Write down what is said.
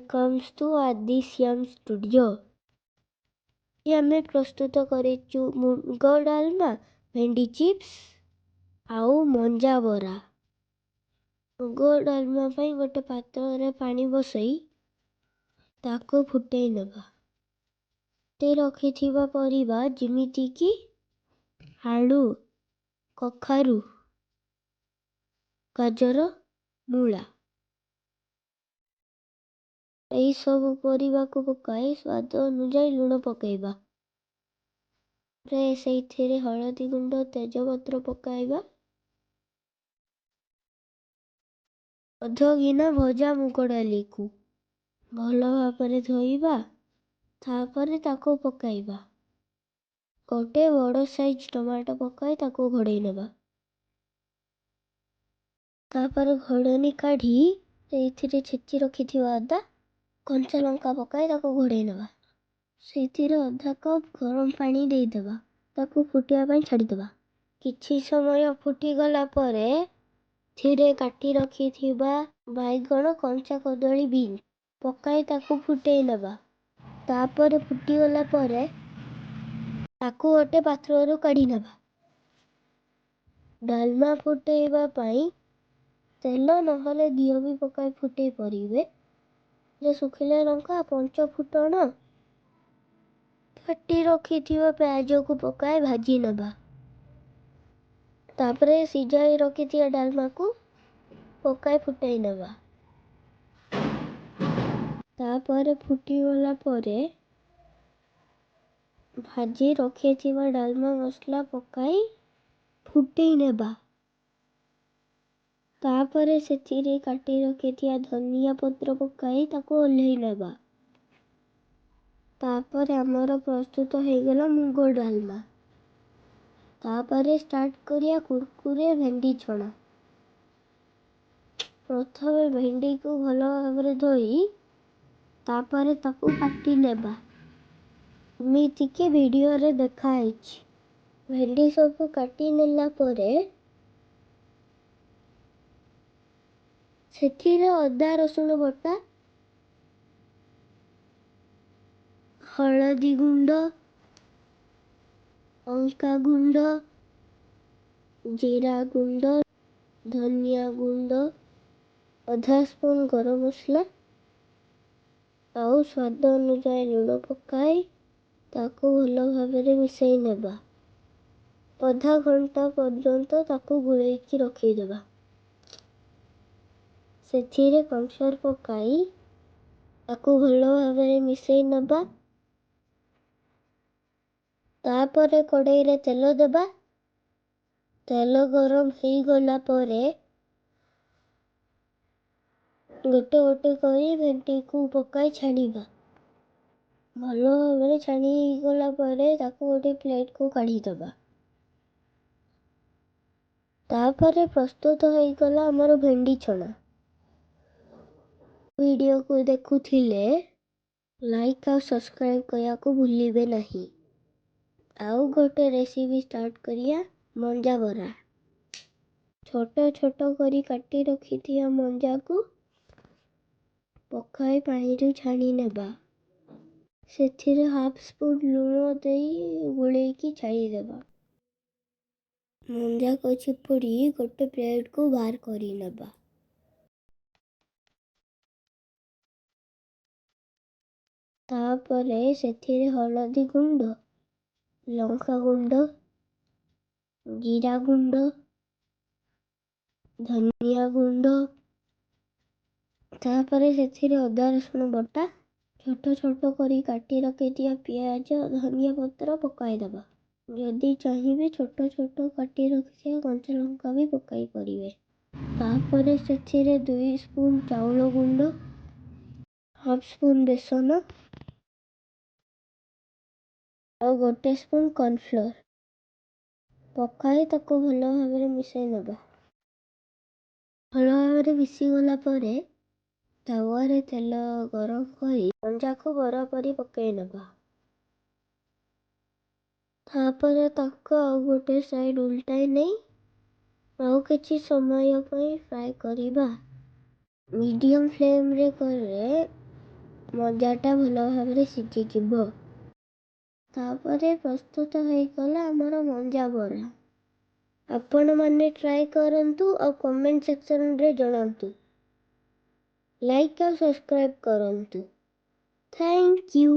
Welcomes to आदिश्याम studio. आमे प्रस्तुत करिचु मुग डालमा, भेंडी चिप्स आउ मंजा बरा। मुग डालमा पई गोटे पात्र रे पानी बसई ताको फुटई नबा। ते रखिथिबा परिबा जिमिति की आलू, कखारू, गाजर, मूला एई सब परिबा को पकाई स्वाद अनुसार लूण पकाइबा। रे सेइथिरे हळदी गुंड, तेजपत्र पकाइबा। अध गिना भजा मुग डाली को भल भाबरे धोइबा। तापरे ताको पकाइबा। गोटे बड़ साइज टमाटो पकाई ताको घोड़ई नेबा। तापर घोड़नी काढ़ी सेइथिरे छेची रखिथिबा अदा, कंचा लंका पकाई ताको घोड़ई नेबा। सेइथिरे आधा कप गरम पानी देई देबा। ताको फुटिया पई छाड़ी देबा। किछि समय फुटी गला परे थिरे काटी रखिथिबा बाइगण, कंचा कदली, बीन पकाई ताको फुटई नेबा। तापर फुटी गला परे ताको गोटे पात्ररु काढ़ी नेबा। डालमा फुटेइबा पई तेल नहले घिओ भी पकाई फुटई परिबे। जे सुखिला लंका, पंच फुटण, काटी रखिथिबा प्याज को पकाई भाजी नेबा। तापरे सिजाई रखिथिबा डालमा को पकाई फुटई नेबा। तापर फुटी गला परे भाजी रखिथिबा डालमा मसला पकाई फुटई नेबा। तापरे सेथिरे काटी रखिथिबा धनिया पत्र पकाई ताको ओल्हेई नेबा। तापरे हमर प्रस्तुत हो गला मुग डालमा। तापरे स्टार्ट करिया कुरकुरे भेंडी छणा। प्रथमे भेंडी को भल भाबरे धोई तापरे ताको काटी नेबा। एमिति के वीडियो रे देखाइछि। भेंडी सब काटी नेला परे सेथिरे अदा रसुण बटा, हळदी गुंड, लंका गुंड, जीरा गुंड, धनिया गुंड, आधा स्पून गरम मसला आउ स्वाद अनुसार लूण पकाई ताको भल भाबरे मिसई नेबा। आधा घंटा पर्यंत ताको गुळेइकी रखी देबा। सेथिरे कॉर्नफ्लोर पकाई ताको भल भाबरे मिसई नेबा। तापरे कड़ाई रे तेल देबा। तेल गरम हो गला परे गोटे गोटे करी भेंडी को पकाई छाड़ीबा। भल भाबरे छाड़ी गला परे ताको गोटे प्लेट को काढ़ी देबा। तापरे प्रस्तुत हो गला हमर भेंडी छणा। वीडियो को देखुथिले लाइक और सब्सक्राइब करिया को भूलिबे नहीं। आउ गोटे रेसिपी स्टार्ट करिया मंजा बरा। छोटो छोटो करी काटी रखिथिया मंजा को पकाई पानी रे छाणी नेबा। सेथिरे हाफ स्पून लूण देई गुळेइकी छाड़ी देबा। मंजा को चिपुड़ी गोटे प्लेट को बाहर करी नेबा। तापरे सेथिरे हळदी गुंड, लंका गुंड, जीरा गुंड, धनिया गुंड, तापरे सेथिरे अदा रसुण बटा, छोटो छोटो करी काटी रखिथिया प्याज, धनिया पत्र पकाई देबा। यदि चाहिए छोटो छोटो काटी रखिथिया कंचा लंका भी पकाई परिबे। तापरे सेथिरे 2 स्पून चाउल गुंड, हाफ स्पून बेसन और गोटे स्पून कॉर्नफ्लोर पकाई ताको भल भाबरे मिसई नेबा। भल भाबरे मिसी गला परे तावा रे तेल गरम करी मंजा को बरा करी पकाई नेबा। तापरे ताको आउ गोटे साइड उल्टाई नहीं आउ किछि समय पई फ्राई करिबा। मीडियम फ्लेम रे करे ମଞ୍ଜାଟା ଭଲ ଭାବରେ ସିଝିଯିବ। ତାପରେ ପ୍ରସ୍ତୁତ ହୋଇଗଲା ଆମର ମଞ୍ଜା ବରା। ଆପଣମାନେ ଟ୍ରାଏ କରନ୍ତୁ ଆଉ କମେଣ୍ଟ ସେକ୍ସନରେ ଜଣାନ୍ତୁ। ଲାଇକ୍ ଆଉ ସବସ୍କ୍ରାଇବ୍ କରନ୍ତୁ। Thank you.